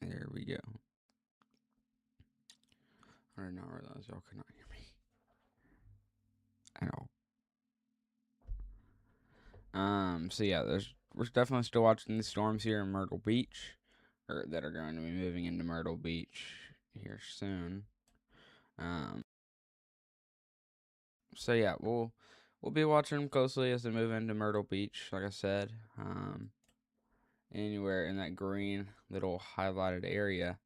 There we go. I did not realize y'all could not hear me at all. So yeah, we're definitely still watching the storms here in Myrtle Beach, or that are going to be moving into Myrtle Beach here soon. So yeah, we'll be watching them closely as they move into Myrtle Beach. Like I said, anywhere in that green little highlighted area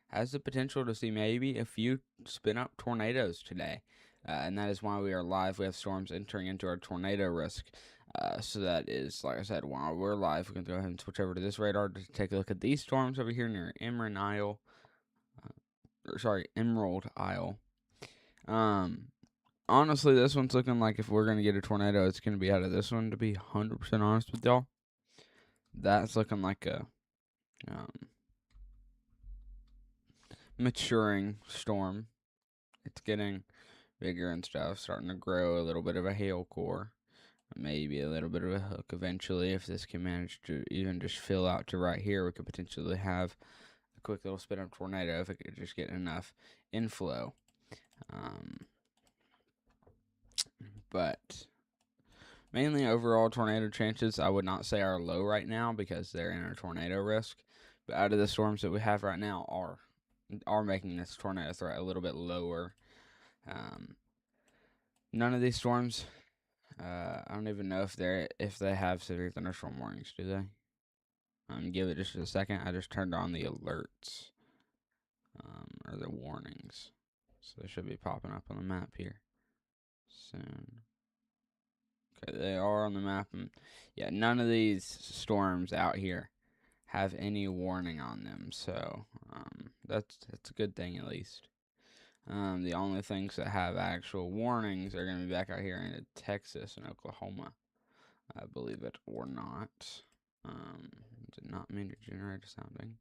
has the potential to see maybe a few spin up tornadoes today. And that is why we are live. We have storms entering into our tornado risk. So that is, like I said, while we're live, we can go ahead and switch over to this radar to take a look at these storms over here near Emerald Isle. Emerald Isle. Honestly, this one's looking like if we're going to get a tornado, it's going to be out of this one, to be 100% honest with y'all. That's looking like a maturing storm. It's getting bigger and stuff, starting to grow a little bit of a hail core, maybe a little bit of a hook eventually. If this can manage to even just fill out to right here, we could potentially have a quick little spin up tornado if it could just get enough inflow. But mainly overall tornado chances I would not say are low right now because they're in a tornado risk. But out of the storms that we have right now are making this tornado threat a little bit lower. None of these storms, I don't even know if they have severe thunderstorm warnings. Do they? Give it just a second. I just turned on the alerts, or the warnings, so they should be popping up on the map here soon. Okay, they are on the map, and yeah, none of these storms out here have any warning on them, so that's a good thing at least. The only things that have actual warnings are going to be back out here in Texas and Oklahoma, I believe it or not. Did not mean to generate a sounding.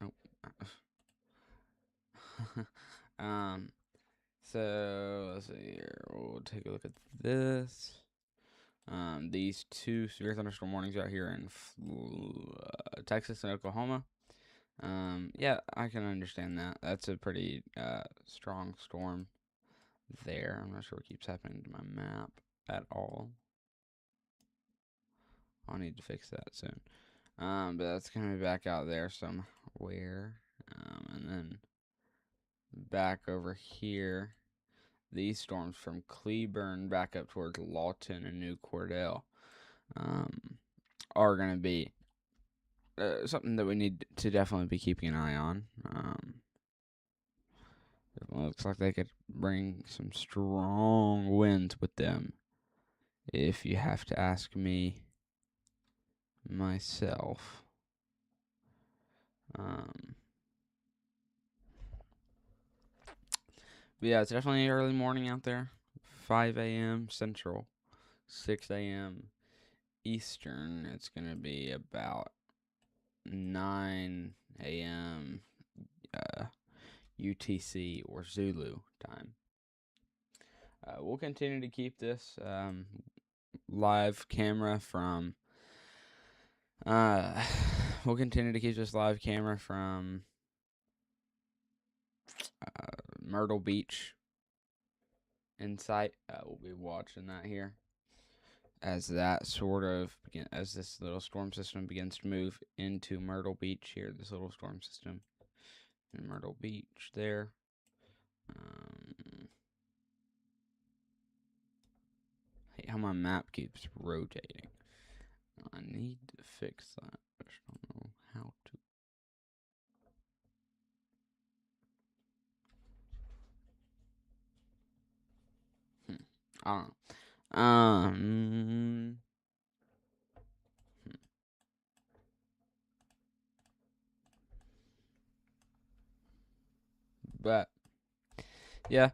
Nope. So let's see here. We'll take a look at this. These two severe thunderstorm warnings out here in Texas and Oklahoma. Yeah, I can understand that. That's a pretty strong storm there. I'm not sure what keeps happening to my map at all. I'll need to fix that soon. But that's gonna be back out there somewhere. And then back over here, these storms from Cleburne back up towards Lawton and New Cordell are gonna be something that we need to definitely be keeping an eye on. It looks like they could bring some strong winds with them, if you have to ask me myself. But yeah, it's definitely early morning out there. 5 a.m. Central, 6 a.m. Eastern. It's going to be about 9 a.m. UTC or Zulu time. We'll continue to keep this live camera from Myrtle Beach in sight. We'll be watching that here as this little storm system begins to move into Myrtle Beach here. This little storm system in Myrtle Beach there. Hate how my map keeps rotating. I need to fix that. I just don't know how to. I don't know. But yeah,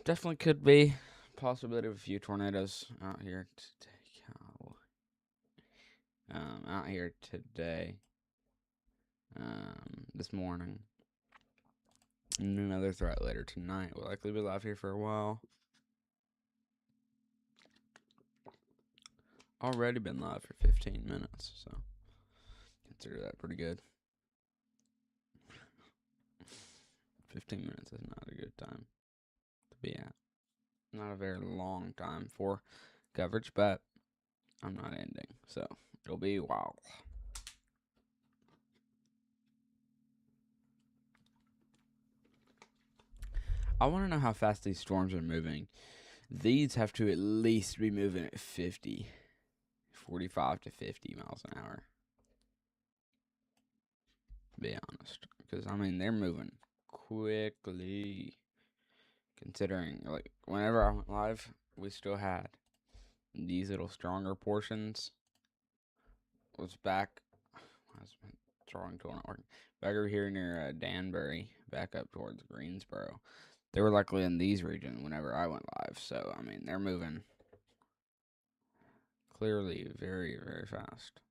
definitely could be a possibility of a few tornadoes out here today. Out here today. This morning. And another threat later tonight. We'll likely be live here for a while. Already been live for 15 minutes, so consider that pretty good. 15 minutes is not a good time to be at. Not a very long time for coverage, but I'm not ending, so it'll be a while. I want to know how fast these storms are moving. These have to at least be moving at 45 to 50 miles an hour. To be honest, because I mean they're moving quickly. Considering, like, whenever I went live, we still had these little stronger portions. Was back. I was drawing tool not working. Back over here near Danbury, back up towards Greensboro. They were likely in these regions whenever I went live. So I mean, they're moving clearly very, very fast.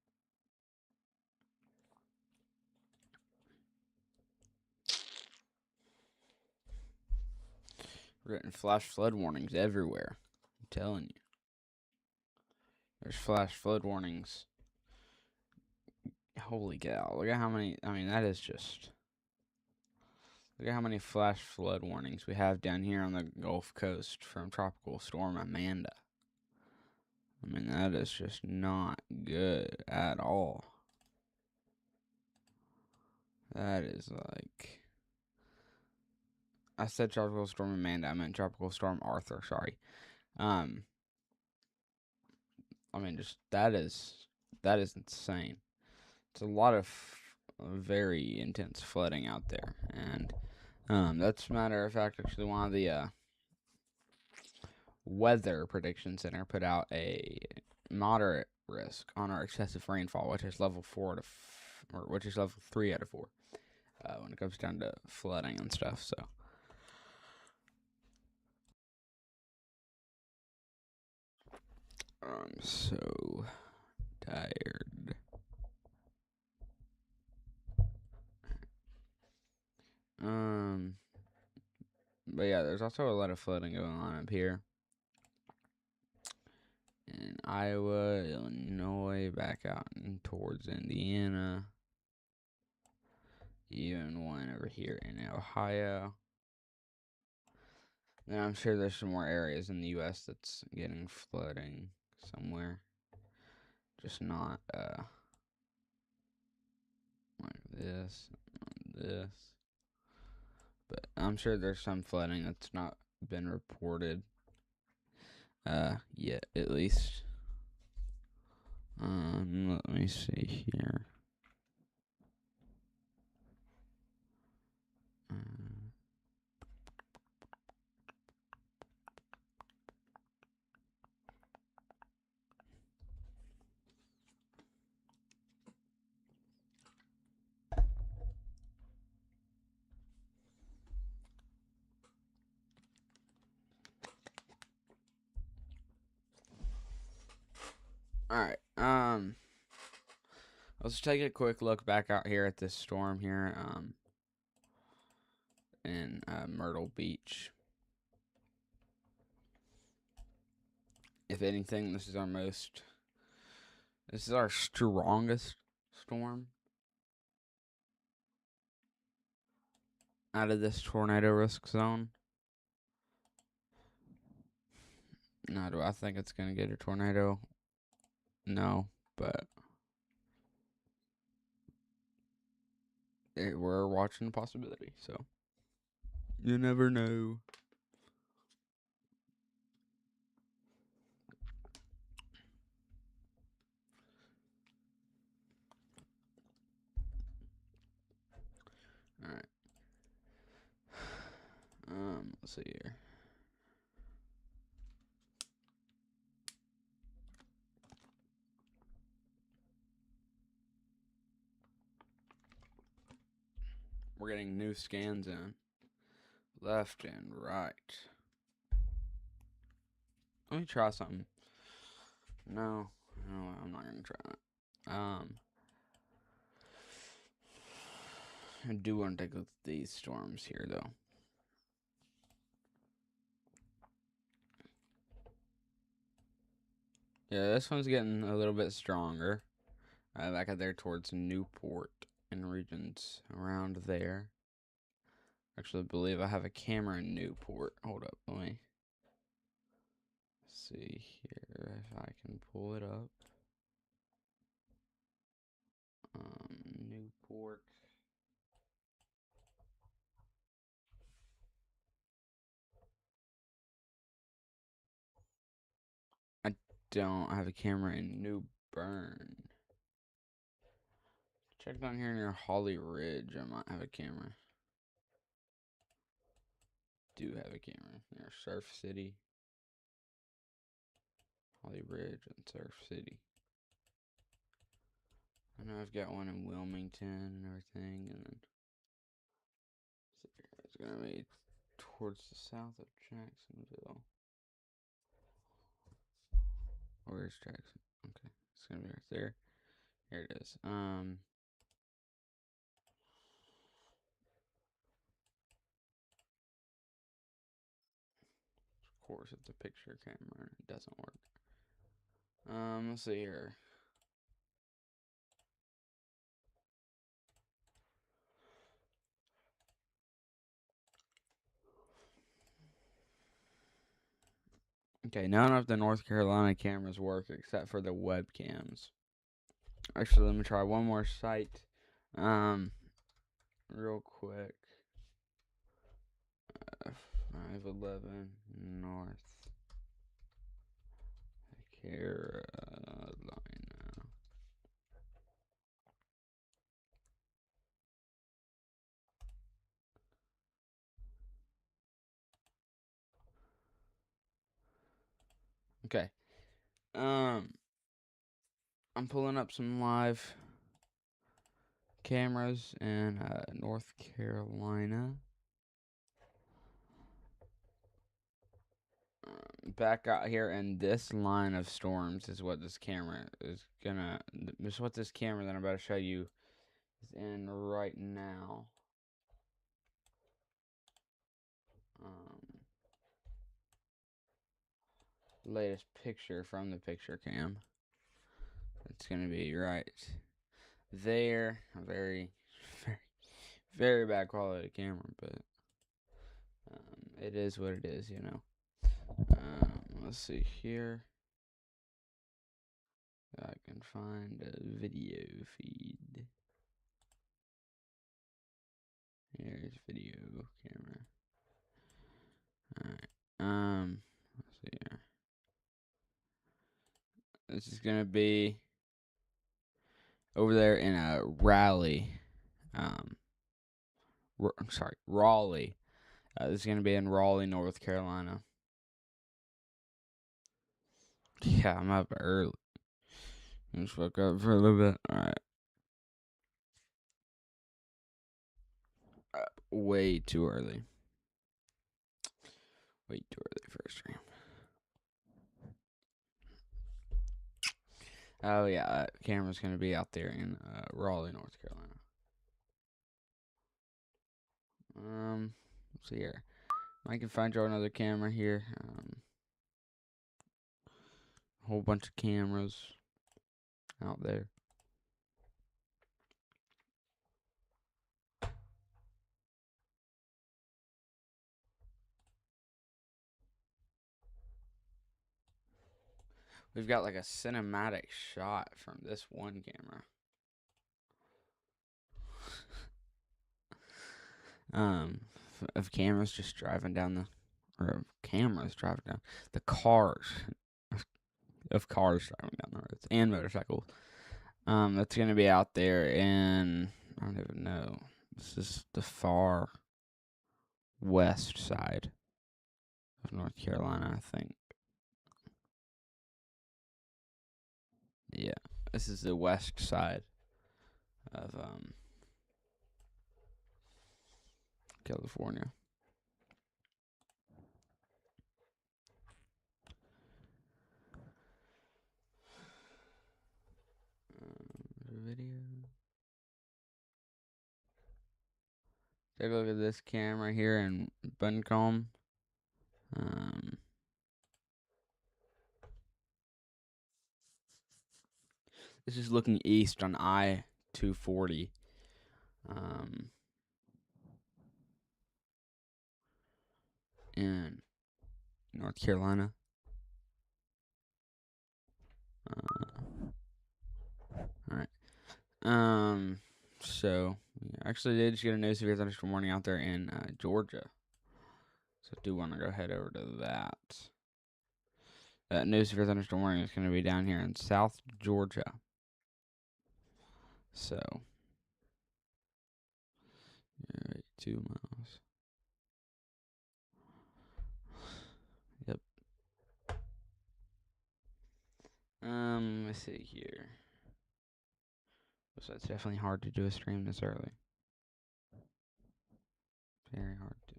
We're getting flash flood warnings everywhere. I'm telling you. There's flash flood warnings. Holy cow. Look at how many. I mean, that is just. Look at how many flash flood warnings we have down here on the Gulf Coast from Tropical Storm Amanda. I mean, that is just not good at all. That is like. I said Tropical Storm Amanda. I meant Tropical Storm Arthur. Sorry. I mean, just that is insane. It's a lot of very intense flooding out there, and that's a matter of fact actually one of the Weather Prediction Center put out a moderate risk on our excessive rainfall, which is level 4 to or which is level 3 out of 4 when it comes down to flooding and stuff. So. I'm so tired. But yeah, there's also a lot of flooding going on up here in Iowa, Illinois, back out towards Indiana. Even one over here in Ohio. And I'm sure there's some more areas in the U.S. that's getting flooding somewhere. Just not like this. But I'm sure there's some flooding that's not been reported yet, at least. Let me see here. Alright, let's take a quick look back out here at this storm here, in Myrtle Beach. If anything, this is our strongest storm out of this tornado risk zone. Now, do I think it's going to get a tornado? No, but we're watching a possibility, so you never know. All right. Let's see here. We're getting new scans in, left and right. Let me try something. No, I'm not gonna try that. I do want to take a look at these storms here, though. Yeah, this one's getting a little bit stronger. back out there towards Newport and regions around there. Actually, I believe I have a camera in Newport. Hold up, let me see here if I can pull it up. Newport. I don't have a camera in New Bern. Check down here near Holly Ridge. I might have a camera. Do have a camera near Surf City, Holly Ridge, and Surf City. I know I've got one in Wilmington and everything, and then it's gonna be towards the south of Jacksonville. Where's Jackson? Okay, it's gonna be right there. Here it is. Of course, it's a picture camera. It doesn't work. Let's see here. Okay, none of the North Carolina cameras work except for the webcams. Actually, let me try one more site. Real quick. 511 North Carolina. Okay. I'm pulling up some live cameras in North Carolina. Back out here, and this line of storms is what this camera is gonna. This is what this camera that I'm about to show you is in right now. Latest picture from the picture cam. It's gonna be right there. A very, very, very bad quality camera, but it is what it is, you know. Let's see here. I can find a video feed. Here's video camera. Alright. Let's see here. This is gonna be over there in a Raleigh. Raleigh. This is gonna be in Raleigh, North Carolina. Yeah, I'm up early. I just woke up for a little bit. Alright. Way too early. Way too early for a stream. Oh yeah, camera's gonna be out there in Raleigh, North Carolina. Let's see here. I can find you another camera here. A whole bunch of cameras out there. We've got like a cinematic shot from this one camera. Of cameras just driving down the, or cameras driving down the cars, of cars driving down the roads and motorcycles. That's gonna be out there in, I don't even know. This is the far west side of North Carolina, I think. Yeah, this is the west side of California. Video. Take a look at this camera here in Buncombe. This is looking east on I-240. In North Carolina. All right. So we actually did just get a new severe thunderstorm warning out there in Georgia. So I do want to go head over to that. That new severe thunderstorm warning is going to be down here in South Georgia. So, 2 miles. Yep. Let's see here. So it's definitely hard to do a stream this early. Very hard to.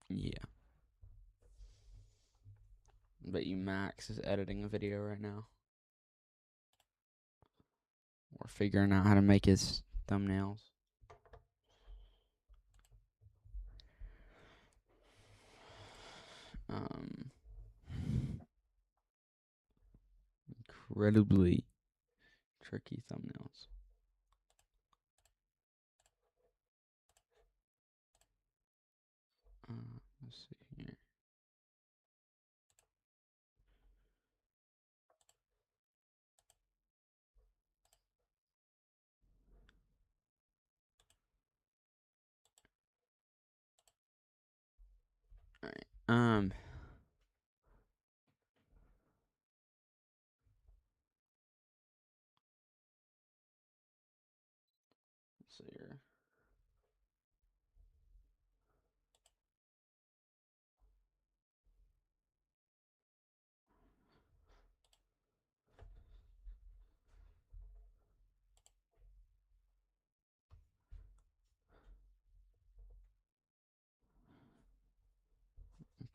Yeah. Bet you Max is editing a video right now. Or figuring out how to make his thumbnails. Incredibly tricky thumbnails. Let's see here. All right. Let's see here.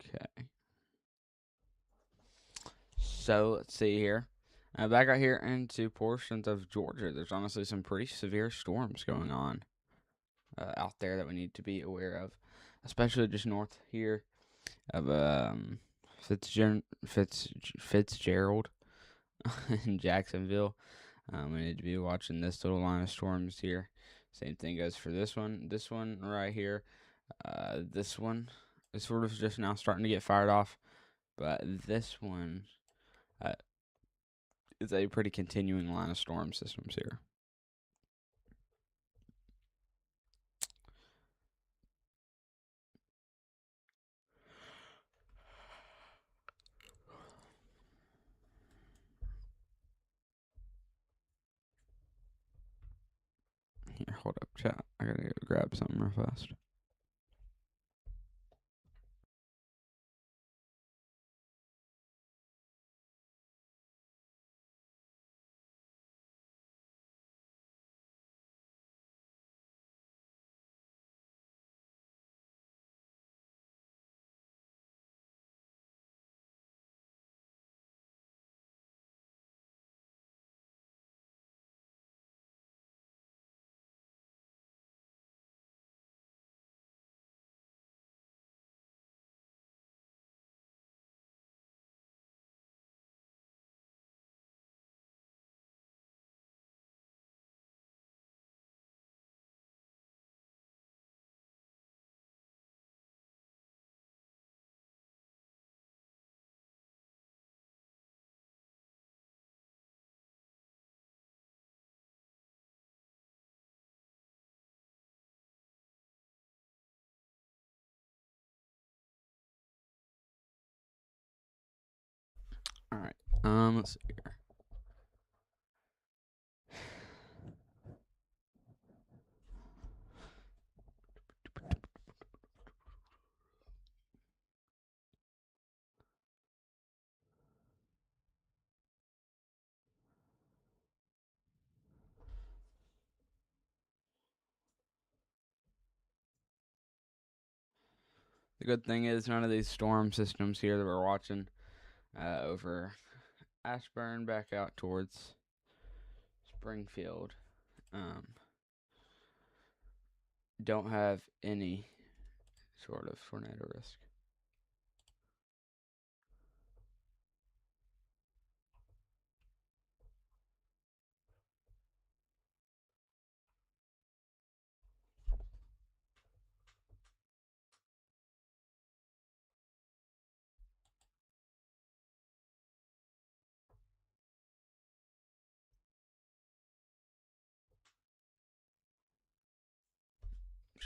Okay. So let's see here. Back out here into portions of Georgia, there's honestly some pretty severe storms going on out there that we need to be aware of, especially just north here of Fitzgerald in Jacksonville. We need to be watching this little line of storms here. Same thing goes for this one. This one right here. This one is sort of just now starting to get fired off, but this one is a pretty continuing line of storm systems here. Here, hold up, chat. I gotta go grab something real fast. All right. Let's see here. The good thing is none of these storm systems here that we're watching over Ashburn back out towards Springfield don't have any sort of tornado risk.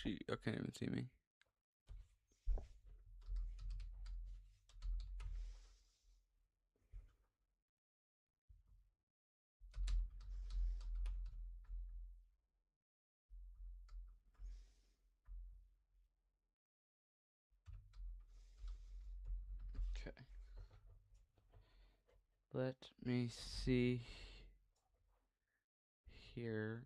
Gee, I can't even see me. Okay. Let me see here.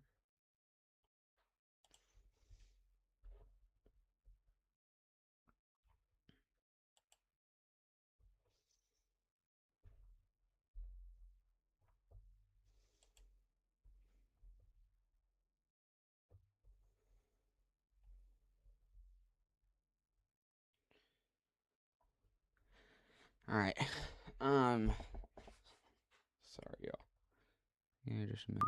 All right. Sorry, y'all. Yeah, just a minute.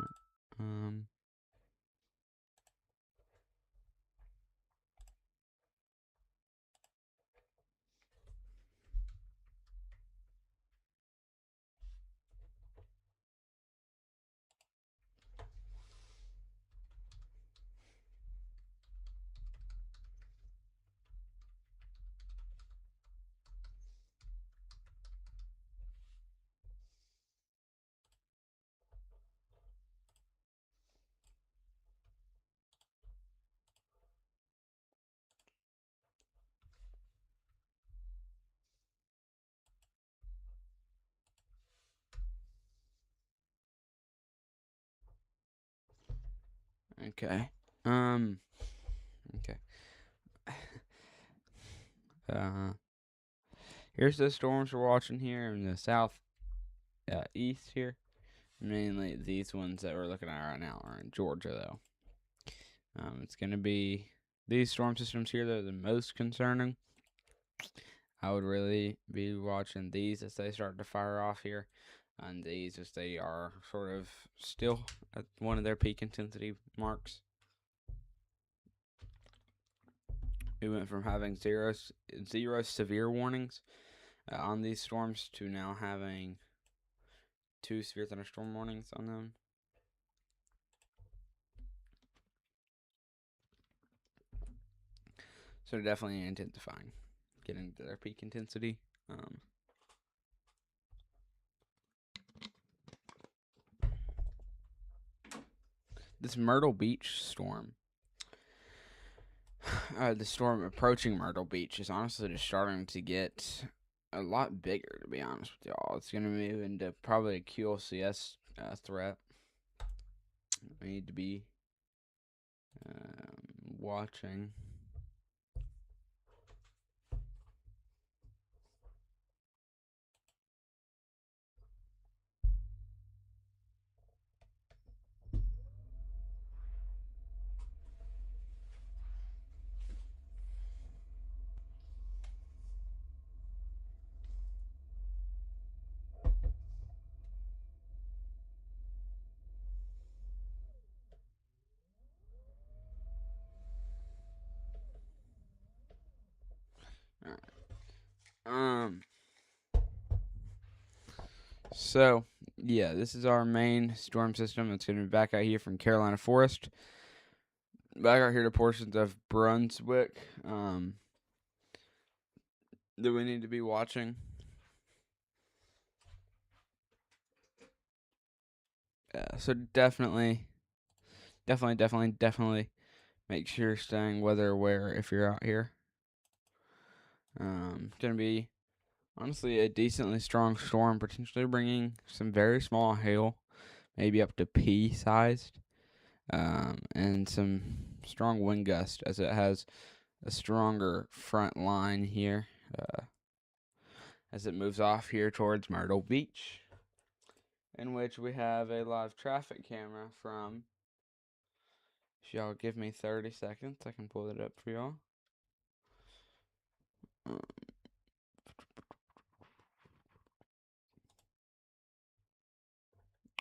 Okay. Okay. Uh, Here's the storms we're watching here in the south, east here. Mainly these ones that we're looking at right now are in Georgia, though. It's gonna be these storm systems here that are the most concerning. I would really be watching these as they start to fire off here, and these as they are sort of still at one of their peak intensity marks. We went from having zero severe warnings on these storms to now having 2 severe thunderstorm warnings on them. So definitely intensifying, getting to their peak intensity. This Myrtle Beach storm, the storm approaching Myrtle Beach is honestly just starting to get a lot bigger, to be honest with y'all. It's going to move into probably a QLCS threat. We need to be watching. So, yeah, this is our main storm system. It's going to be back out here from Carolina Forest, back out here to portions of Brunswick that we need to be watching. So definitely make sure you're staying weather aware if you're out here. Gonna be honestly a decently strong storm, potentially bringing some very small hail, maybe up to pea sized, and some strong wind gust as it has a stronger front line here as it moves off here towards Myrtle Beach, in which we have a live traffic camera from. If y'all give me 30 seconds, I can pull it up for y'all.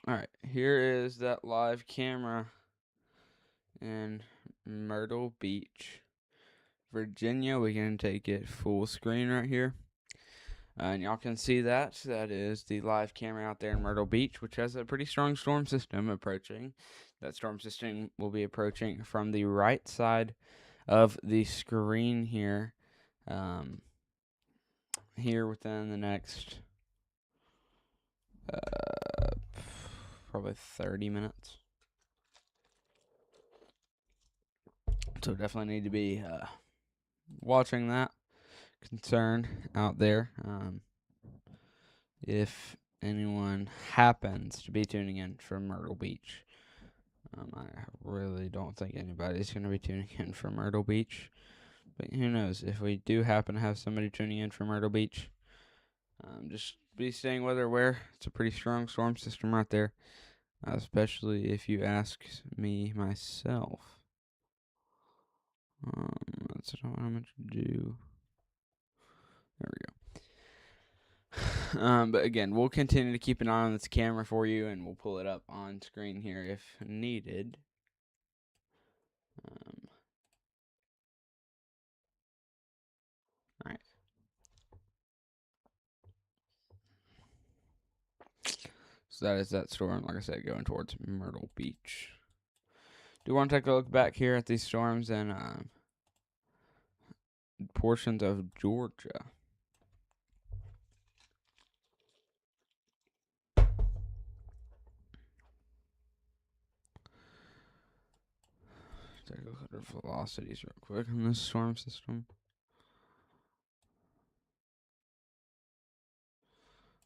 Alright, here is that live camera in Myrtle Beach, Virginia. We can take it full screen right here. And y'all can see that. That is the live camera out there in Myrtle Beach, which has a pretty strong storm system approaching. That storm system will be approaching from the right side of the screen here. Here within the next probably 30 minutes. So definitely need to be watching that concern out there. If anyone happens to be tuning in from Myrtle Beach, I really don't think anybody's going to be tuning in from Myrtle Beach. But who knows? If we do happen to have somebody tuning in from Myrtle Beach, just be staying weather aware. It's a pretty strong storm system right there, especially if you ask me myself. That's not what I'm going to do. There we go. But again, we'll continue to keep an eye on this camera for you, and we'll pull it up on screen here if needed. All right. So that is that storm, like I said, going towards Myrtle Beach. Do you want to take a look back here at these storms in portions of Georgia? Take a look at the velocities real quick on this storm system.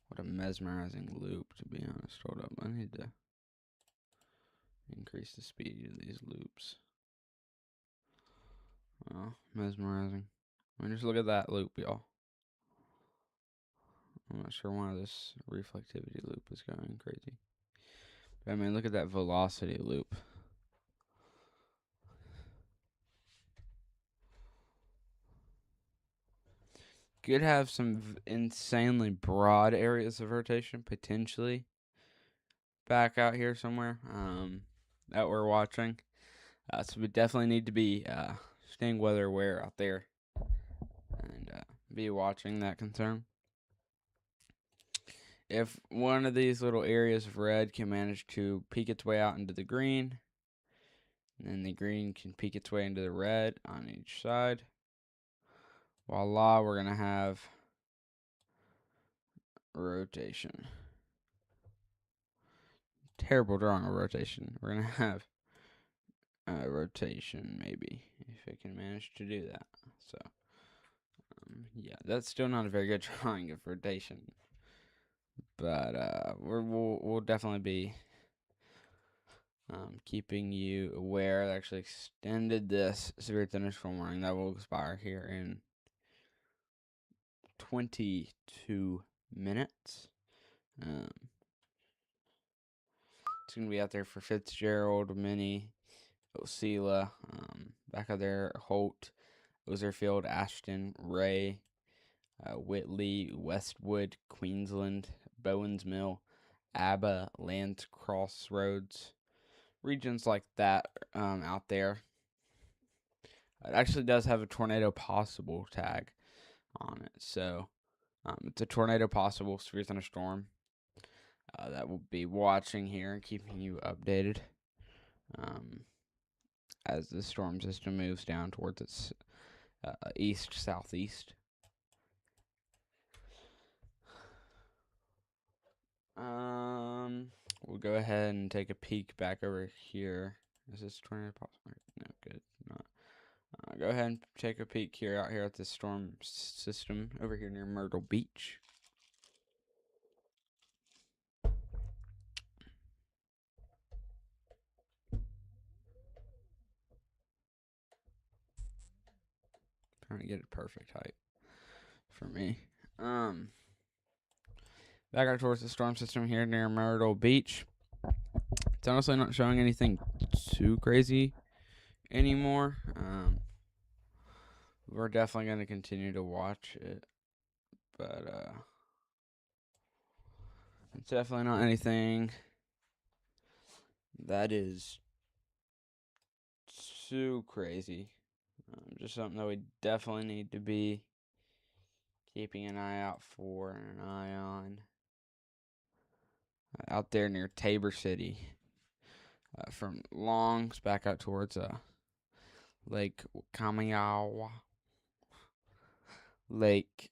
What a mesmerizing loop, to be honest. Hold up, I need to increase the speed of these loops. Oh, mesmerizing. I mean, just look at that loop, y'all. I'm not sure why this reflectivity loop is going crazy. But I mean, look at that velocity loop. Could have some insanely broad areas of rotation, potentially, back out here somewhere, that we're watching. So we definitely need to be staying weather aware out there and be watching that concern. If one of these little areas of red can manage to peek its way out into the green, and then the green can peek its way into the red on each side, voila, we're going to have rotation. Terrible drawing of rotation. We're going to have rotation, maybe, if it can manage to do that. So, yeah, that's still not a very good drawing of rotation. But we'll definitely be keeping you aware. They actually extended this severe thunderstorm warning that will expire here in 22 minutes. It's going to be out there for Fitzgerald, Minnie, Osceola, back out there, Holt, Ozerfield, Ashton, Ray, Whitley, Westwood, Queensland, Bowens Mill, Abba, Lance Crossroads, regions like that out there. It actually does have a tornado possible tag on it, so it's a tornado possible severe thunderstorm that we'll be watching here and keeping you updated as the storm system moves down towards its east-southeast. We'll go ahead and take a peek back over here. Is this tornado possible? No, good. Not. Go ahead and take a peek here out here at the storm system over here near Myrtle Beach. Trying to get it perfect height for me. Back out towards the storm system here near Myrtle Beach. It's honestly not showing anything too crazy anymore. We're definitely going to continue to watch it, but it's definitely not anything that is too crazy. Just something that we definitely need to be keeping an eye out for and an eye on. Out there near Tabor City. From Longs back out towards Lake Kamiawa, Lake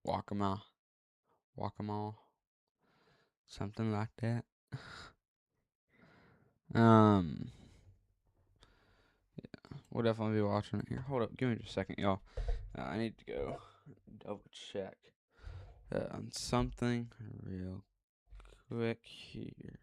Wakama, Wakama, something like that. Um, we'll definitely be watching it here. Hold up, give me just a second, y'all. I need to go double check on something real quick here.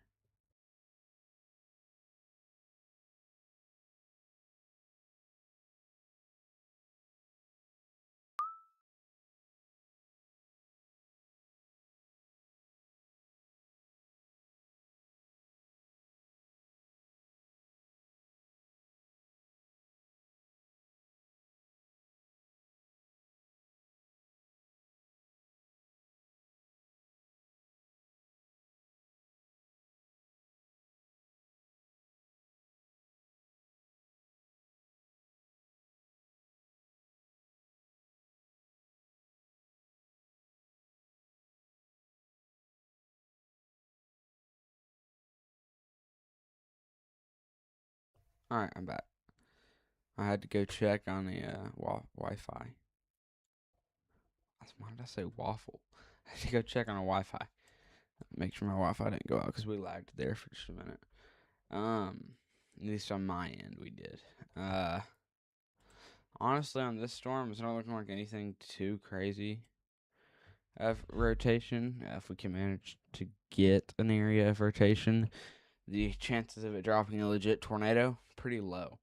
All right, I'm back. I had to go check on the Wi-Fi. Why did I say waffle? I had to go check on a Wi-Fi. Make sure my Wi-Fi didn't go out because we lagged there for just a minute. At least on my end, we did. Honestly, on this storm, it's not looking like anything too crazy of rotation. If we can manage to get an area of rotation, the chances of it dropping a legit tornado pretty low.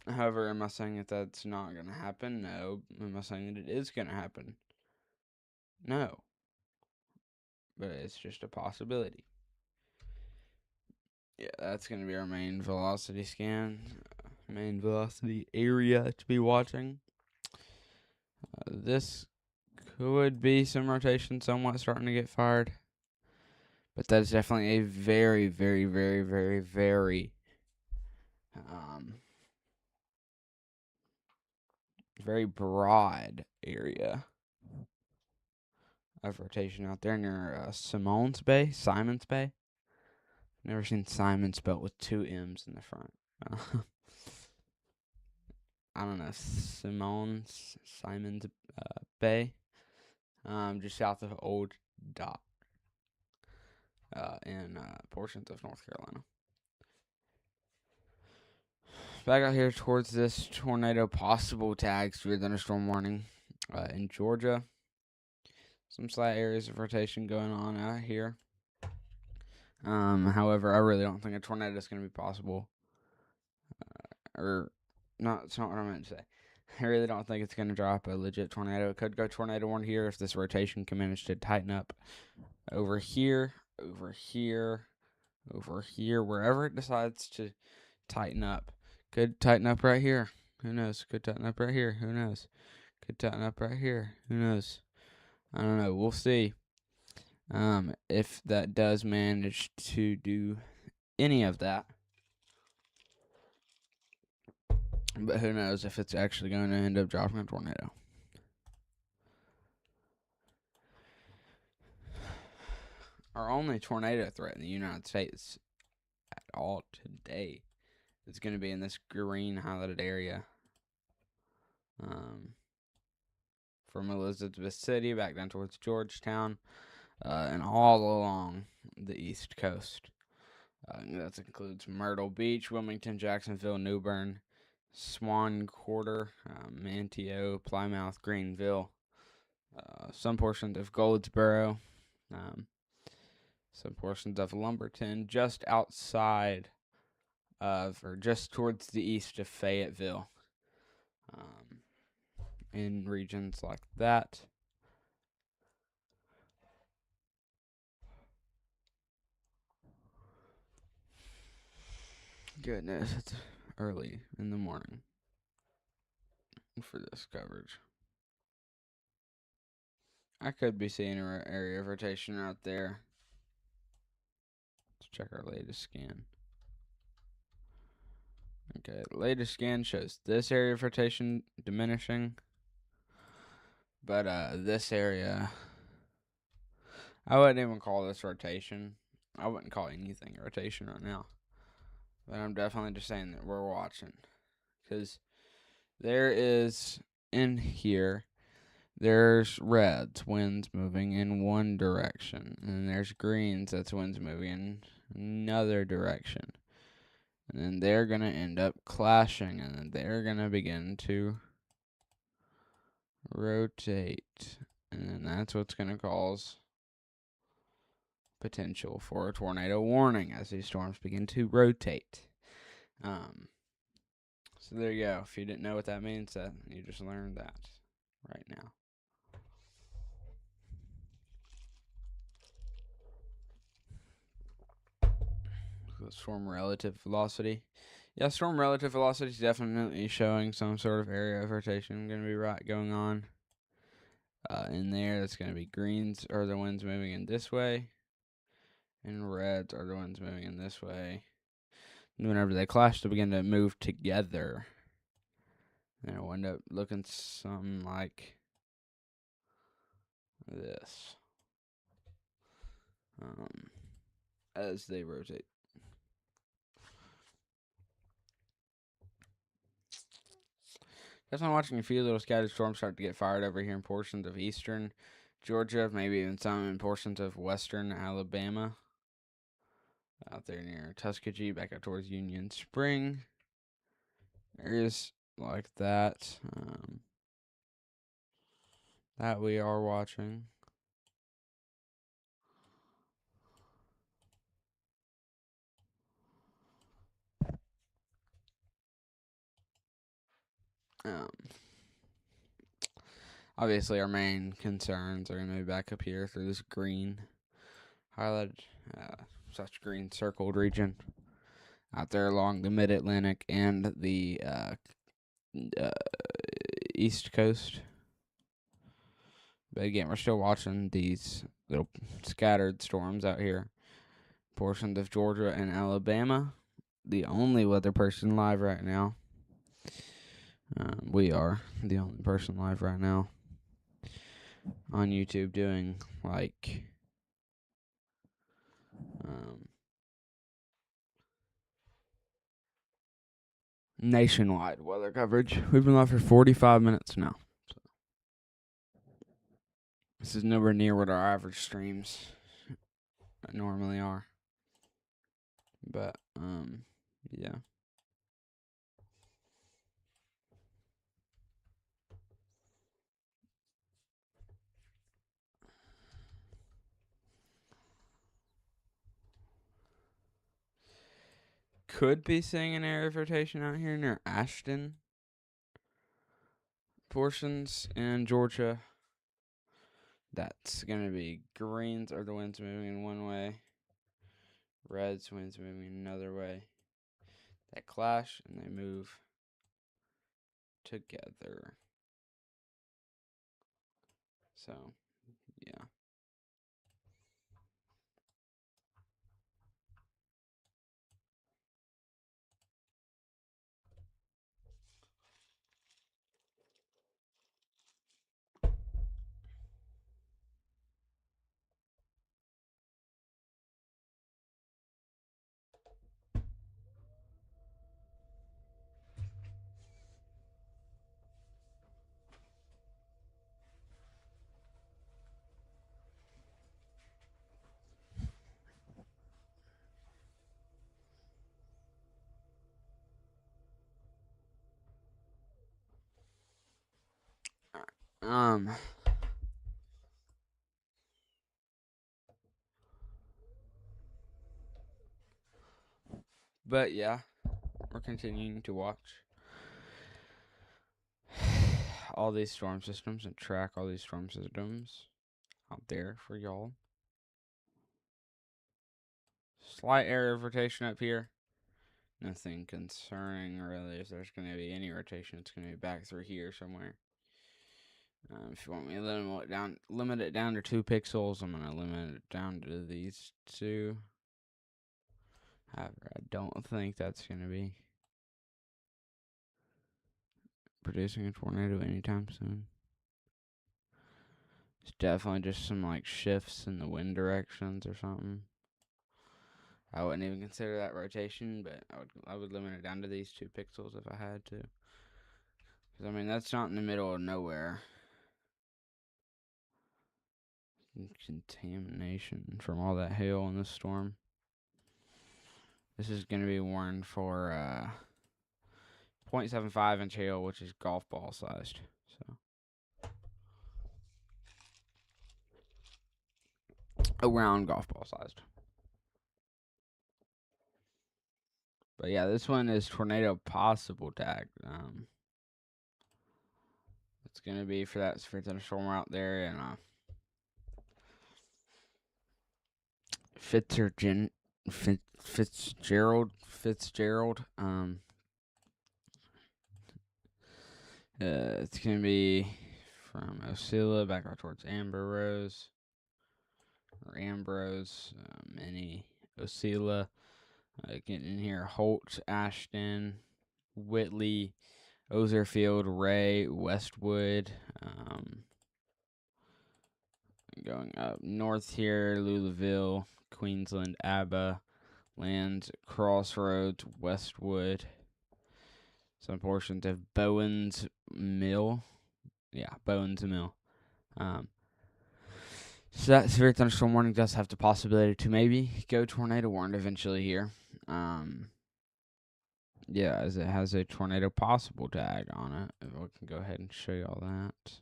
However, am I saying that that's not going to happen? No. Am I saying that it is going to happen? No. But it's just a possibility. Yeah, that's going to be our main velocity scan. Main velocity area to be watching. This could be some rotation somewhat starting to get fired. But that is definitely a very, very, very, very, very very broad area of rotation out there near Simons Bay. Never seen Simon spelled with two M's in the front. I don't know, Simons Bay, just south of Old Dot, in portions of North Carolina. Back out here towards this tornado possible tag severe thunderstorm warning in Georgia. Some slight areas of rotation going on out here. However, I really don't think a tornado is going to be possible. It's not what I meant to say. I really don't think it's going to drop a legit tornado. It could go tornado warning here if this rotation can manage to tighten up over here, wherever it decides to tighten up. Could tighten up right here. Who knows? Could tighten up right here. Who knows? Could tighten up right here. Who knows? I don't know. We'll see. If that does manage to do any of that. But who knows if it's actually going to end up dropping a tornado. Our only tornado threat in the United States at all today is going to be in this green highlighted area. From Elizabeth City back down towards Georgetown, and all along the East Coast. That includes Myrtle Beach, Wilmington, Jacksonville, New Bern, Swan Quarter, Manteo, Plymouth, Greenville, some portions of Goldsboro, some portions of Lumberton, just outside of, or just towards the east of Fayetteville, in regions like that. Goodness, it's early in the morning for this coverage. I could be seeing an area of rotation out there. Let's check our latest scan. Okay, the latest scan shows this area of rotation diminishing. But this area, I wouldn't even call this rotation. I wouldn't call anything rotation right now. But I'm definitely just saying that we're watching. Because there is, in here, there's reds, winds moving in one direction. And there's greens, that's winds moving in another direction. And then they're going to end up clashing. And then they're going to begin to rotate. And then that's what's going to cause potential for a tornado warning as these storms begin to rotate. So there you go. If you didn't know what that means, you just learned that right now. The storm relative velocity. Yeah, storm relative velocity is definitely showing some sort of area of rotation going to be going on. In there, that's going to be greens are the winds moving in this way, and reds are the winds moving in this way. And whenever they clash, they begin to move together. And it'll end up looking something like this as they rotate. Guess I'm watching a few little scattered storms start to get fired over here in portions of eastern Georgia, maybe even some in portions of western Alabama. Out there near Tuskegee, back up towards Union Spring. Areas like that. That we are watching. Obviously, our main concerns are going to be back up here through this green highlighted, such green circled region out there along the mid-Atlantic and the East Coast. But again, we're still watching these little scattered storms out here. Portions of Georgia and Alabama. The only weather person live right now. We are the only person live right now on YouTube doing like nationwide weather coverage. We've been live for 45 minutes now. So this is nowhere near what our average streams normally are. But yeah. Could be seeing an area of rotation out here near Ashton. Portions in Georgia. That's going to be greens are the winds moving in one way. Reds winds moving another way. They clash and they move together. So, yeah. But yeah, we're continuing to watch all these storm systems and track all these storm systems out there for y'all. Slight area of rotation up here. Nothing concerning really. If there's going to be any rotation, it's going to be back through here somewhere. If you want me to limit it down to 2 pixels, I'm going to limit it down to these 2. However, I don't think that's going to be producing a tornado anytime soon. It's definitely just some like shifts in the wind directions or something. I wouldn't even consider that rotation, but I would limit it down to these 2 pixels if I had to. Because, I mean, that's not in the middle of nowhere. Contamination from all that hail in this storm. This is going to be warned for 0.75 inch hail, which is golf ball sized. So around golf ball sized. But yeah, this one is tornado possible tag. It's going to be for that severe thunderstorm out there in Fitzgerald. It's going to be from Osceola back out towards Ambrose. Mini Osceola. Getting in here, Holt, Ashton, Whitley, Ozerfield, Ray, Westwood. Going up north here, Louisville, Queensland, Abba, Lands, Crossroads, Westwood. Some portions of Bowen's Mill. Yeah, Bowen's Mill. So that severe thunderstorm warning does have the possibility to maybe go tornado warned eventually here. Yeah, as it has a tornado possible tag on it. We can go ahead and show you all that.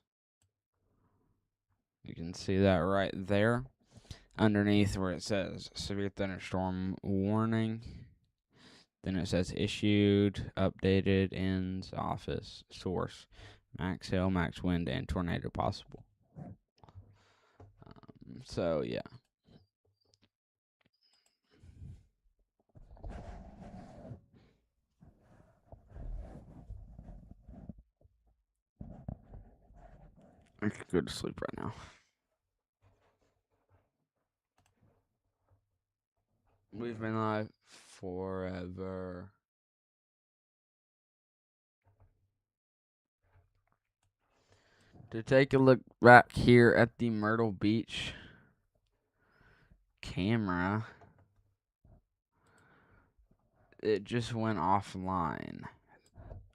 You can see that right there. Underneath where it says severe thunderstorm warning. Then it says issued, updated, ends, office, source, max hail, max wind, and tornado possible. So, yeah. I could go to sleep right now. We've been live forever. To take a look back here at the Myrtle Beach camera, it just went offline.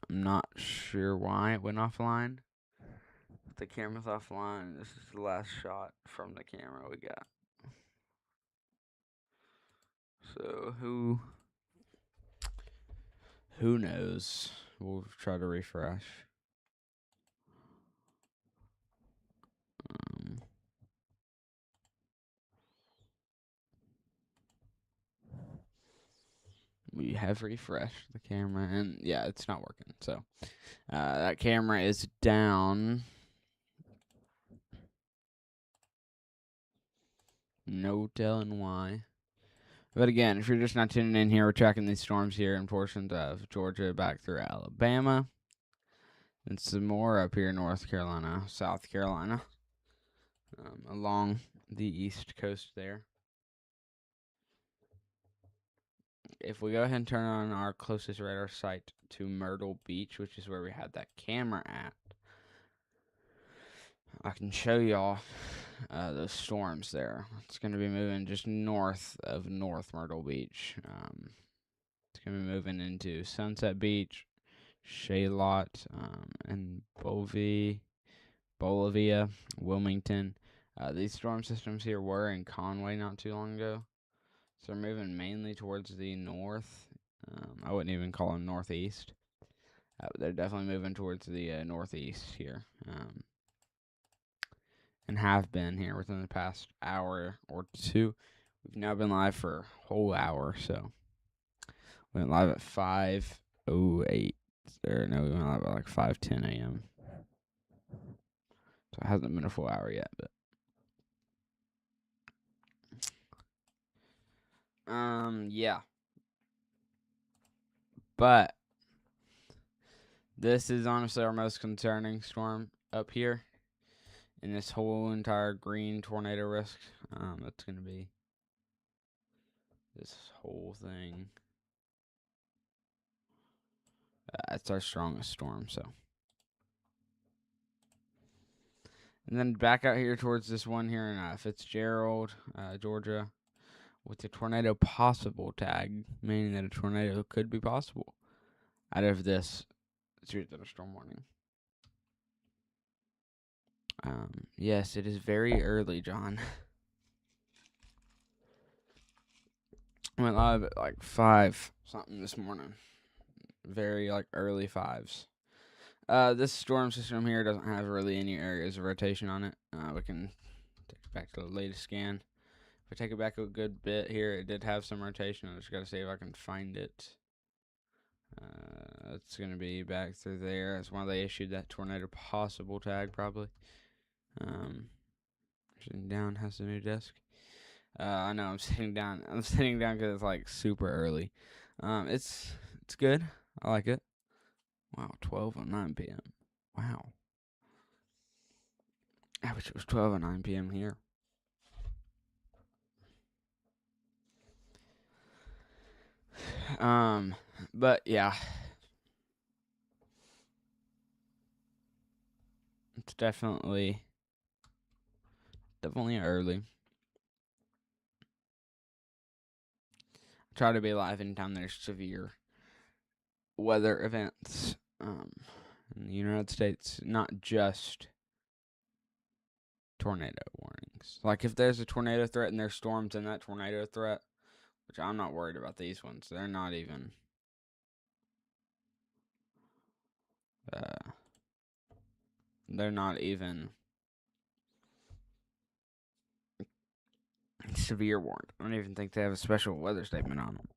I'm not sure why it went offline. The camera's offline. This is the last shot from the camera we got. So who knows? We'll try to refresh. We have refreshed the camera, and yeah, it's not working. So that camera is down. No telling why. But again, if you're just not tuning in here, we're tracking these storms here in portions of Georgia back through Alabama. And some more up here in North Carolina, South Carolina, along the east coast there. If we go ahead and turn on our closest radar site to Myrtle Beach, which is where we had that camera at, I can show y'all those storms there. It's going to be moving just north of North Myrtle Beach. It's going to be moving into Sunset Beach, Shaylot, and Bolivia, Wilmington. These storm systems here were in Conway not too long ago. So they're moving mainly towards the north. I wouldn't even call them northeast. But they're definitely moving towards the northeast here. And have been here within the past hour or two. We've now been live for a whole hour, so we went live at 5:08. We went live at like 5:10 a.m. So it hasn't been a full hour yet, but yeah. But this is honestly our most concerning storm up here in this whole entire green tornado risk. That's going to be this whole thing. It's our strongest storm, so. And then back out here towards this one here in Fitzgerald, Georgia. with the tornado possible tag, meaning that a tornado could be possible out of this severe thunderstorm warning. Yes, it is very early, John. I went live at like 5 something this morning. Very like early 5s. This storm system here doesn't have really any areas of rotation on it. We can take it back to the latest scan. If we take it back a good bit here, it did have some rotation. I just gotta see if I can find it. It's gonna be back through there. That's why they issued that tornado possible tag, probably. Sitting down has a new desk. I know I'm sitting down. I'm sitting down because it's like super early. It's good. I like it. Wow, 12:09 p.m. Wow. I wish it was 12:09 p.m. here. But yeah, it's definitely early. I try to be live anytime there's severe weather events in the United States, not just tornado warnings. Like if there's a tornado threat and there's storms in that tornado threat, which I'm not worried about these ones. They're not even severe warned. I don't even think they have a special weather statement on them.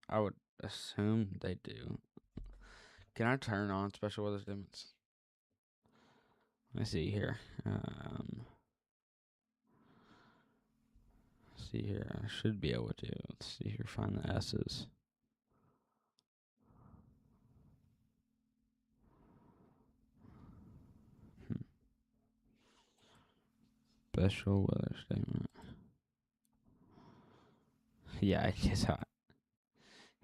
I would assume they do. Can I turn on special weather statements? Let me see here. See here. I should be able to. Let's see here. Find the S's. Special weather statement. Yeah, it is hot.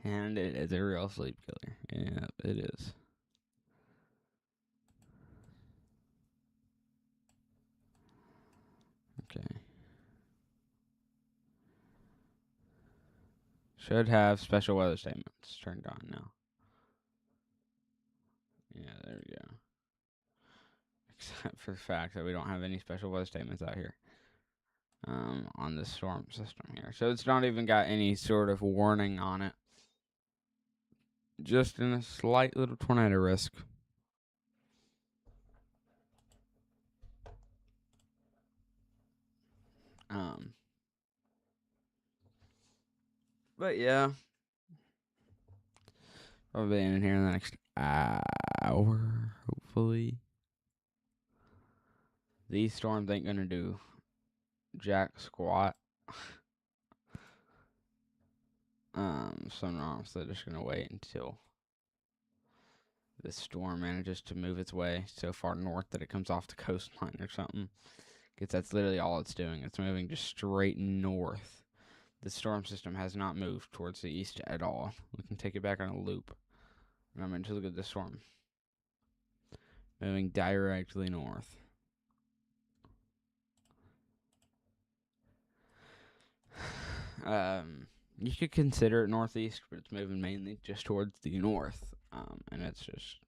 And it is a real sleep killer. Yeah, it is. Okay. Should have special weather statements turned on now. Yeah, there we go. Except for the fact that we don't have any special weather statements out here on this storm system here. So it's not even got any sort of warning on it. Just in a slight little tornado risk. But yeah. Probably in here in the next hour, hopefully. These storms ain't gonna do jack squat. So I'm honestly just gonna wait until this storm manages to move its way so far north that it comes off the coastline or something. Because that's literally all it's doing. It's moving just straight north. The storm system has not moved towards the east at all. We can take it back on a loop. And I'm going to look at the storm. Moving directly north. You could consider it northeast, but it's moving mainly just towards the north. And it's just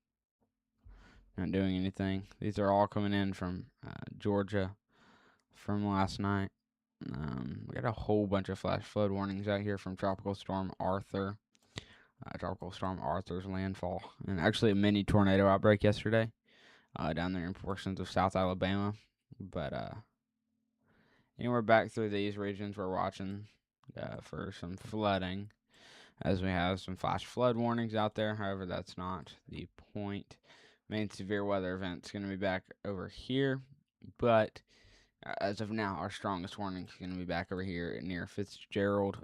not doing anything. These are all coming in from Georgia from last night. We got a whole bunch of flash flood warnings out here from Tropical Storm Arthur. Tropical Storm Arthur's landfall. And actually a mini tornado outbreak yesterday down there in portions of South Alabama. But anywhere back through these regions, we're watching for some flooding, as we have some flash flood warnings out there. However, that's not the point. Main severe weather event's going to be back over here, but as of now, our strongest warning is going to be back over here near Fitzgerald.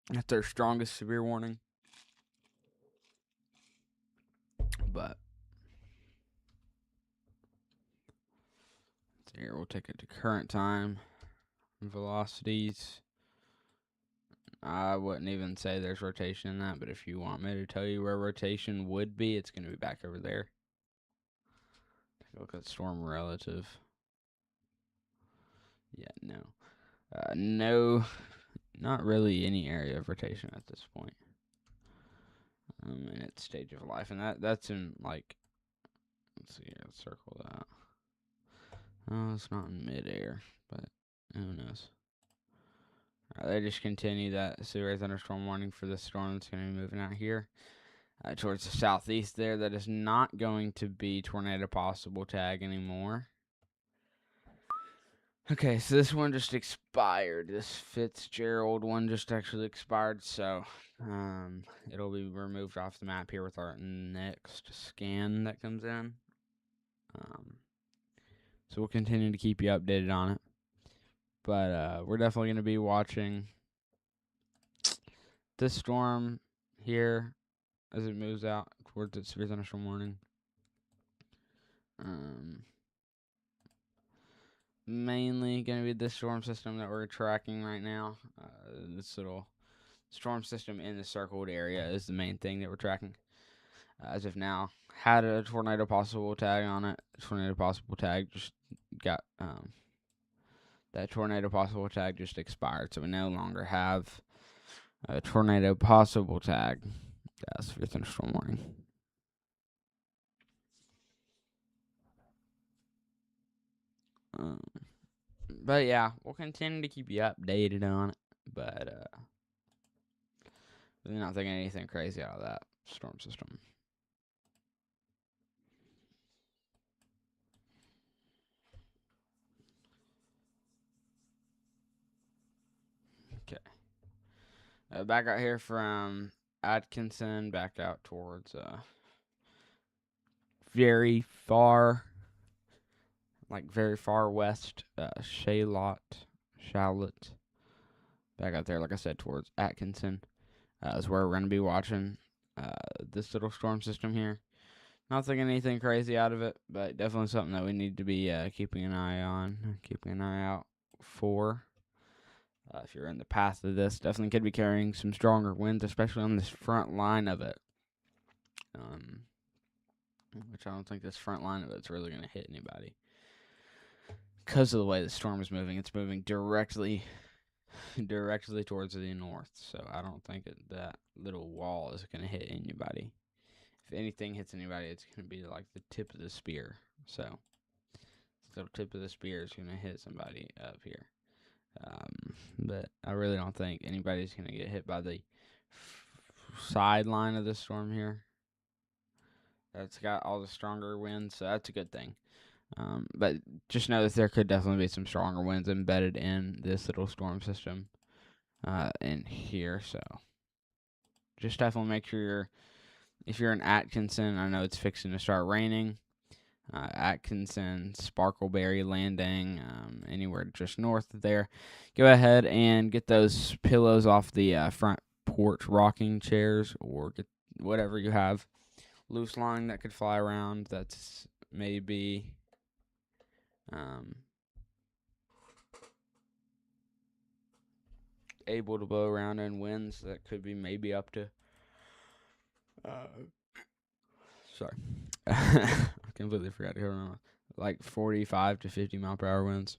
That's their strongest severe warning. But here, we'll take it to current time. Velocities. I wouldn't even say there's rotation in that, but if you want me to tell you where rotation would be, it's going to be back over there. Take a look at storm relative. Yeah, no. not really any area of rotation at this point. In its stage of life, and that's in like, let's see here, let's circle that. Oh, it's not in midair, but who knows? They just continue that severe thunderstorm warning for this storm that's going to be moving out here towards the southeast there. That is not going to be tornado possible tag anymore. Okay, so this one just expired. This Fitzgerald one just actually expired, so it'll be removed off the map here with our next scan that comes in. So we'll continue to keep you updated on it. But we're definitely going to be watching this storm here as it moves out towards its severe thunderstorm warning. Mainly going to be this storm system that we're tracking right now. This little storm system in the circled area is the main thing that we're tracking. As of now, had a tornado possible tag on it. Tornado possible tag just got that tornado possible tag just expired, so we no longer have a tornado possible tag. That's for thunderstorm warning. But yeah, we'll continue to keep you updated on it. But we're not thinking anything crazy out of that storm system. Okay. Back out here from Atkinson, back out towards very far west, Charlotte. Back out there, like I said, towards Atkinson is where we're going to be watching this little storm system here. Not thinking anything crazy out of it, but definitely something that we need to be keeping an eye out for. If you're in the path of this, definitely could be carrying some stronger winds, especially on this front line of it. Which I don't think this front line of it's really going to hit anybody. Because of the way the storm is moving, it's moving directly towards the north. So I don't think that little wall is going to hit anybody. If anything hits anybody, it's going to be like the tip of the spear. So the tip of the spear is going to hit somebody up here. But I really don't think anybody's going to get hit by the sideline of the storm here. That's got all the stronger winds, so that's a good thing. But just know that there could definitely be some stronger winds embedded in this little storm system in here. So just definitely make sure if you're in Atkinson, I know it's fixing to start raining. Atkinson, Sparkleberry Landing, anywhere just north of there. Go ahead and get those pillows off the front porch rocking chairs, or get whatever you have loose lying that could fly around. That's maybe able to blow around in winds that could be maybe up to sorry. I completely forgot to remember. Like 45 to 50 mile per hour winds.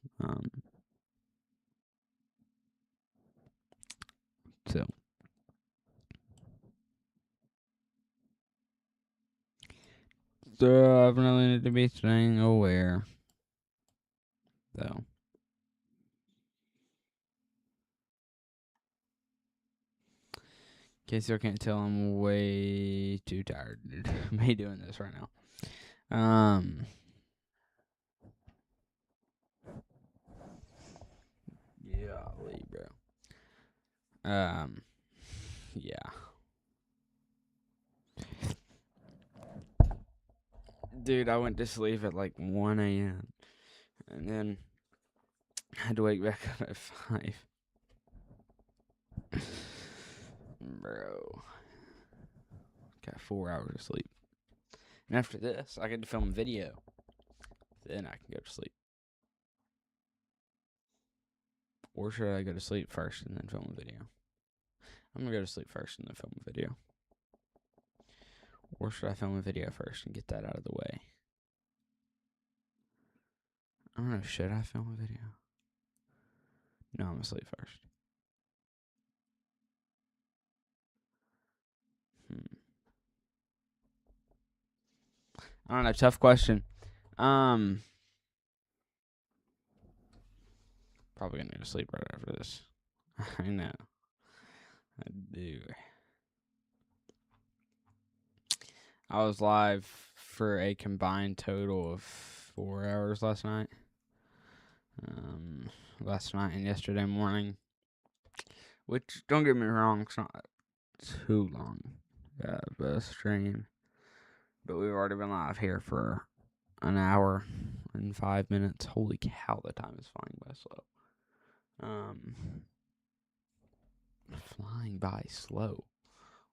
So definitely need to be staying aware. So in case you can't tell, I'm way too tired to be doing this right now. Golly, bro. Yeah. Dude, I went to sleep at like 1 a.m. and then had to wake back up at 5. Bro. Got 4 hours of sleep. And after this, I get to film a video. Then I can go to sleep. Or should I go to sleep first and then film a video? I'm going to go to sleep first and then film a video. Or should I film a video first and get that out of the way? I don't know. Should I film a video? No, I'm going to sleep first. I don't know. Tough question. Um, Probably gonna go to sleep right after this. I know. I do. I was live for a combined total of 4 hours last night. Last night and yesterday morning. Which, don't get me wrong, it's not too long of a stream. But we've already been live here for an hour and 5 minutes. Holy cow, the time is flying by slow. Flying by slow.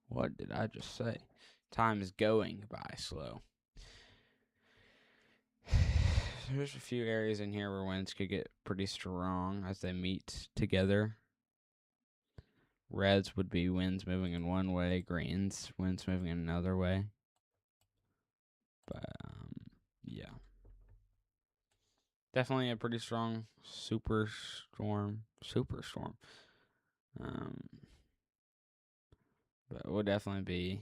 What did I just say? Time is going by slow. There's a few areas in here where winds could get pretty strong as they meet together. Reds would be winds moving in one way, greens, winds moving in another way. But, yeah. Definitely a pretty strong superstorm. But we'll definitely be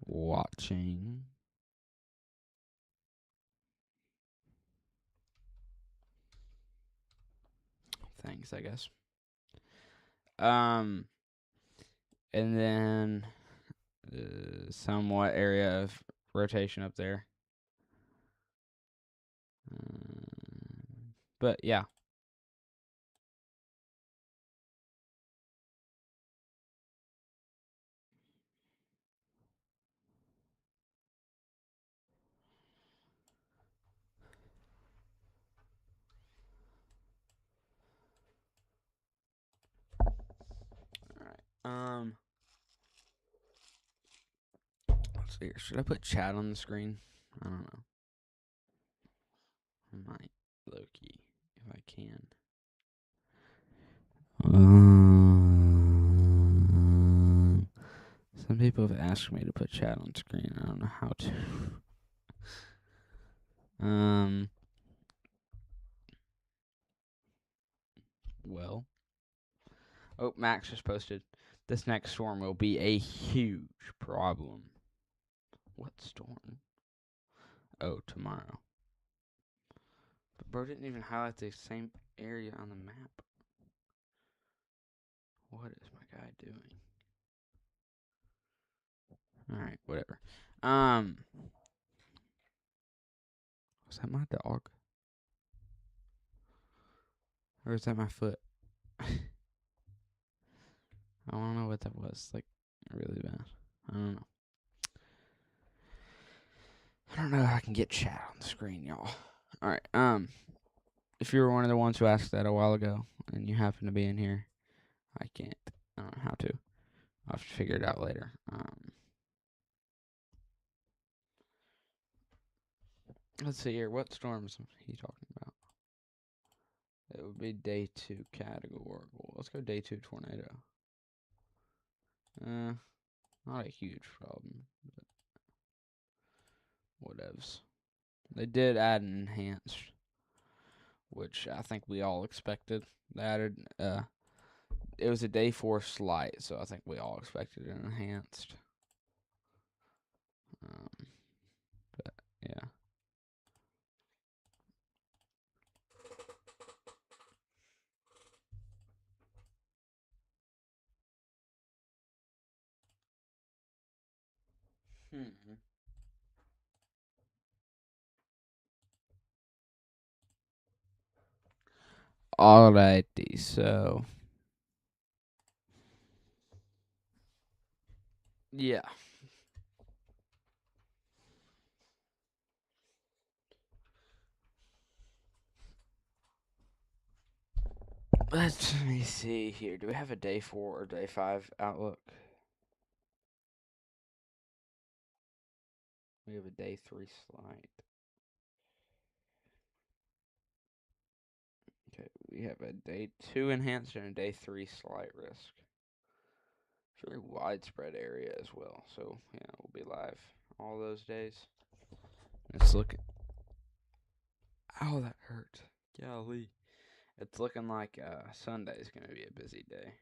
watching. Things, I guess. And then somewhat area of rotation up there. But yeah. All right. Let's see here. Should I put chat on the screen? I don't know. I might, low-key, if I can. Some people have asked me to put chat on screen. I don't know how to. Well. Oh, Max just posted. This next storm will be a huge problem. What storm? Oh, tomorrow. But bro didn't even highlight the same area on the map. What is my guy doing? Alright, whatever. Was that my dog? Or is that my foot? I don't know what that was. Like, really bad. I don't know. I don't know if I can get chat on the screen, y'all. Alright, if you were one of the ones who asked that a while ago, and you happen to be in here, I can't. I don't know how to. I'll have to figure it out later. Let's see here. What storms is he talking about? It would be day 2 categorical. Let's go day 2 tornado. Not a huge problem, but whatevs. They did add an enhanced, which I think we all expected. They added, it was a day 4 slight, so I think we all expected an enhanced. But yeah. Alrighty, so yeah. Let me see here. Do we have a day 4 or day 5 outlook? We have a day 3 slight. Okay, we have a day 2 enhanced and a day 3 slight risk. Very widespread area as well. So yeah, we'll be live all those days. Let's look. Ow, that hurt. Golly. It's looking like Sunday's gonna be a busy day.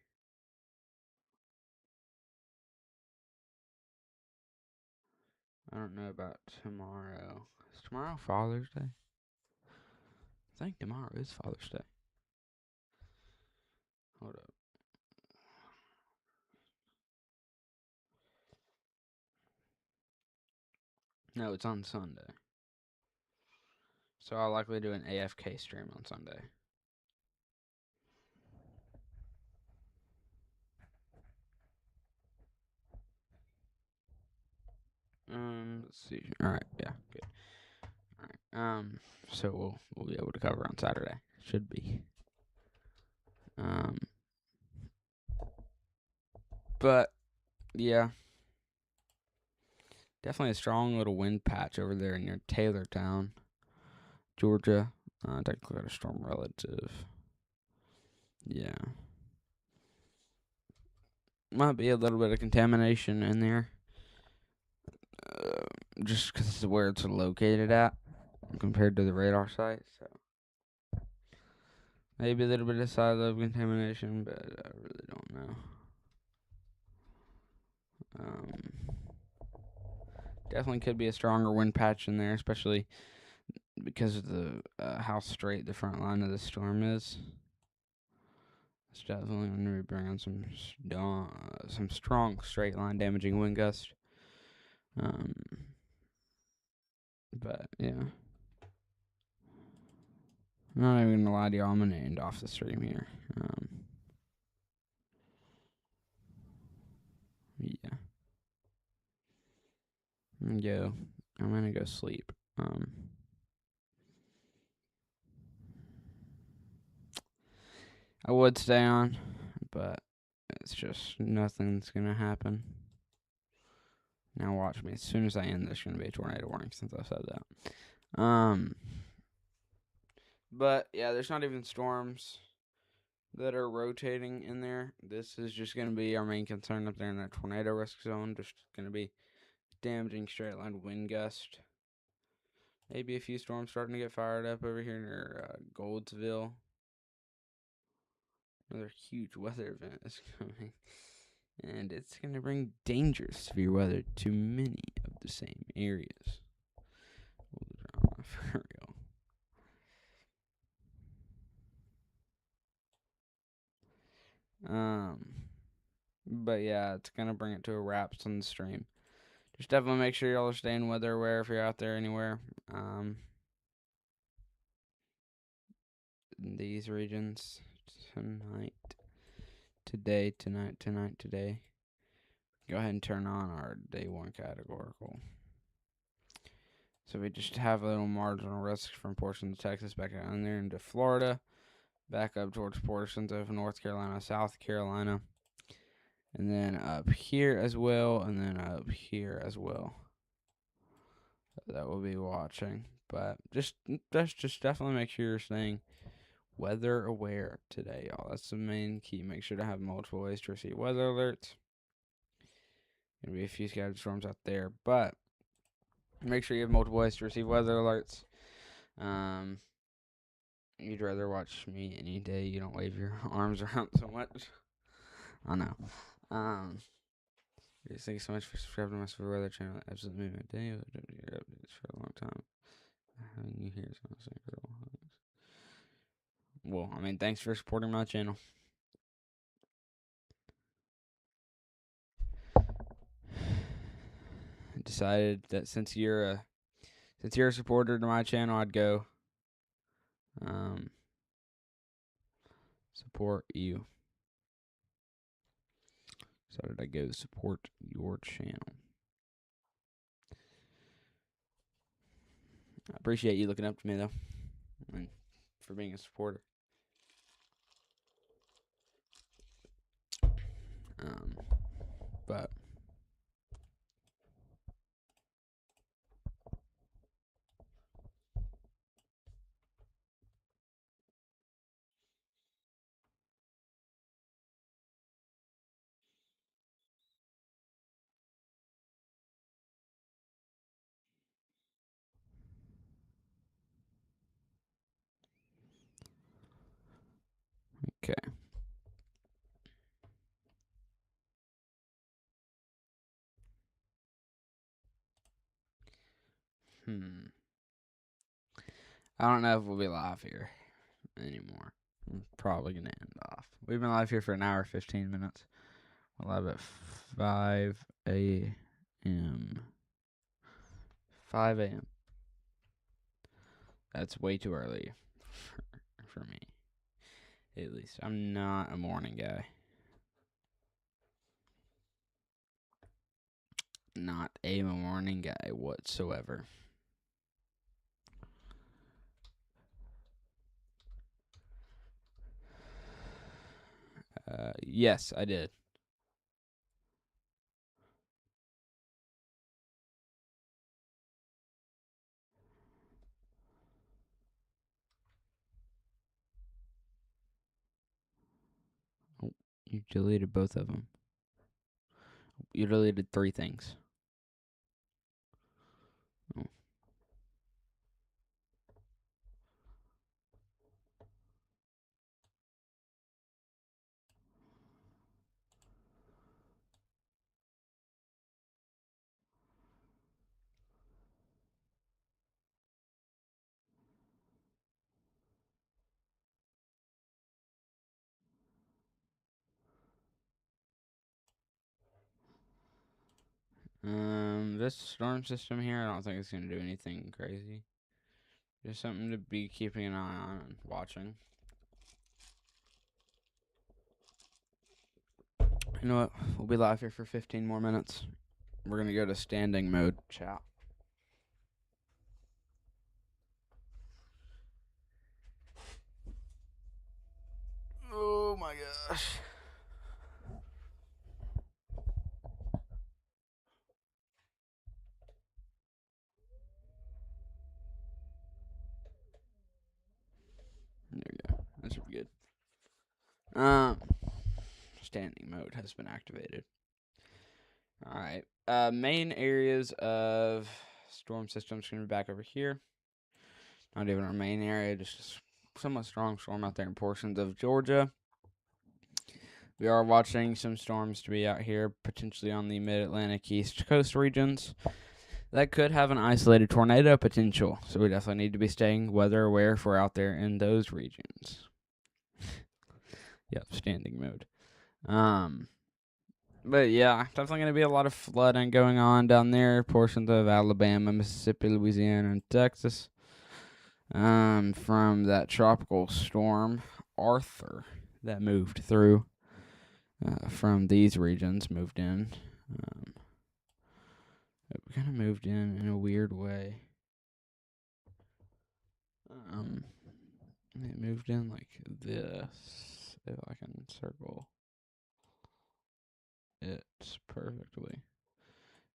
I don't know about tomorrow. Is tomorrow Father's Day? I think tomorrow is Father's Day. Hold up. No, it's on Sunday. So I'll likely do an AFK stream on Sunday. Let's see. All right, yeah, good. All right. So we'll be able to cover on Saturday. Should be. But yeah, definitely a strong little wind patch over there near Taylortown, Georgia. Technically got a storm relative. Yeah. Might be a little bit of contamination in there. Just because it's where it's located at compared to the radar site. So maybe a little bit of side lobe contamination, but I really don't know. Definitely could be a stronger wind patch in there, especially because of the how straight the front line of the storm is. It's definitely going to be bringing some strong straight line damaging wind gust. But yeah, I'm not even gonna lie to you. I'm gonna end off the stream here. Yeah. I'm gonna go sleep. I would stay on, but it's just nothing's gonna happen. Now watch me. As soon as I end, there's gonna be a tornado warning since I said that. But yeah, there's not even storms that are rotating in there. This is just gonna be our main concern up there in that tornado risk zone. Just gonna be damaging straight line wind gust. Maybe a few storms starting to get fired up over here near Goldsville. Another huge weather event is coming. And it's going to bring dangerous severe weather to many of the same areas. For real. But yeah, it's going to bring it to a wrap on the stream. Just definitely make sure y'all are staying weather aware if you're out there anywhere. In these regions today. Go ahead and turn on our day one categorical. So we just have a little marginal risk from portions of Texas back down there into Florida, back up towards portions of North Carolina, South Carolina, and then up here as well, and then up here as well. That we'll be watching. But just definitely make sure you're staying weather aware today, y'all. That's the main key. Make sure to have multiple ways to receive weather alerts. Gonna be a few scattered storms out there, but make sure you have multiple ways to receive weather alerts. You'd rather watch me any day. You don't wave your arms around so much. I know. Thank you so much for subscribing to my Super Weather channel. Absolutely made my day. I've been your updates for a long time. Having you here is honestly incredible. Well, I mean, thanks for supporting my channel. I decided that since you're a supporter to my channel, I'd go support you. So did I go support your channel? I appreciate you looking up to me though, and for being a supporter. But okay. I don't know if we'll be live here anymore. I'm probably gonna end off. We've been live here for an hour, 15 minutes. We're live at 5 a.m. 5 a.m. That's way too early for me. At least I'm not a morning guy. Not a morning guy whatsoever. Yes, I did. Oh, you deleted both of them. You deleted 3 things. Oh. This storm system here, I don't think it's gonna do anything crazy. Just something to be keeping an eye on and watching. You know what? We'll be live here for 15 more minutes. We're gonna go to standing mode. Ciao. Oh my gosh. There we go. That should be good. Standing mode has been activated. All right. Main areas of storm systems gonna be back over here. Not even our main area, just a somewhat strong storm out there in portions of Georgia. We are watching some storms to be out here, potentially on the mid-Atlantic East Coast regions. That could have an isolated tornado potential, so we definitely need to be staying weather aware if we're out there in those regions. Yep, standing mode. But yeah, definitely going to be a lot of flooding going on down there, portions of Alabama, Mississippi, Louisiana, and Texas. From that tropical storm, Arthur, that moved through from these regions, moved in. It kind of moved in a weird way. It moved in like this. If I can circle it perfectly.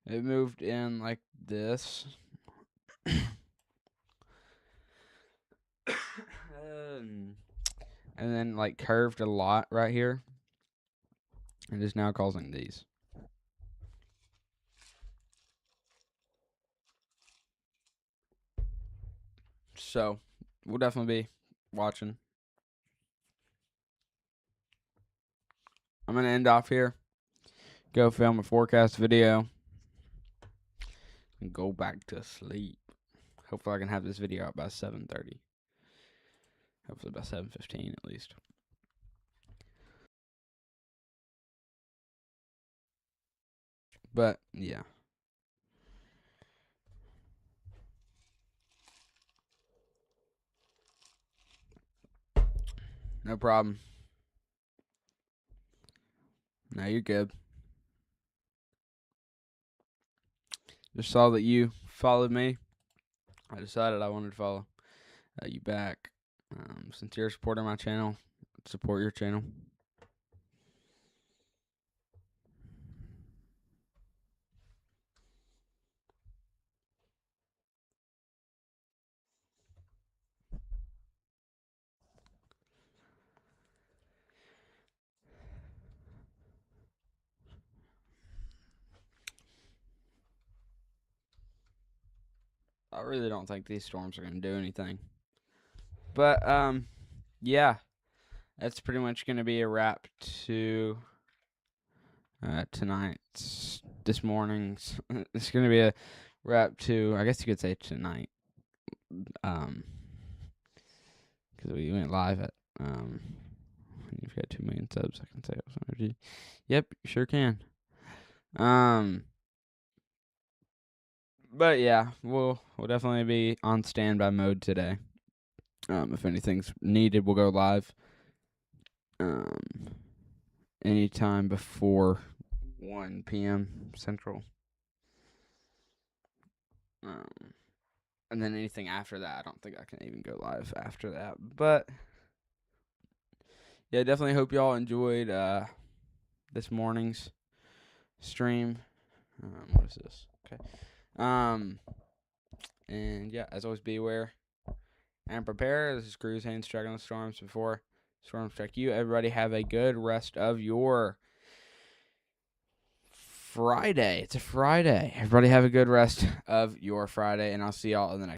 It moved in like this. And then like curved a lot right here. And is now causing these. So we'll definitely be watching. I'm gonna end off here. Go film a forecast video. And go back to sleep. Hopefully I can have this video out by 7:30. Hopefully by 7:15 at least. But yeah. No problem. No, you're good. Just saw that you followed me. I decided I wanted to follow you back. Since you're supporting my channel, support your channel. I really don't think these storms are going to do anything. But, yeah. That's pretty much going to be a wrap to tonight's, this morning's. It's going to be a we're up to, I guess you could say tonight, because we went live at, you've got 2 million subs, I can say Elvis Energy. Yep, you sure can. But yeah, we'll definitely be on standby mode today. If anything's needed, we'll go live. Anytime before 1 p.m. Central. And then anything after that, I don't think I can even go live after that. But yeah, definitely hope y'all enjoyed this morning's stream. What is this? Okay. And yeah, as always, be aware and prepare. This is Cruz Haynes striking the storms before storms strike you. Everybody have a good rest of your Friday. It's a Friday. Everybody have a good rest of your Friday, and I'll see y'all in the next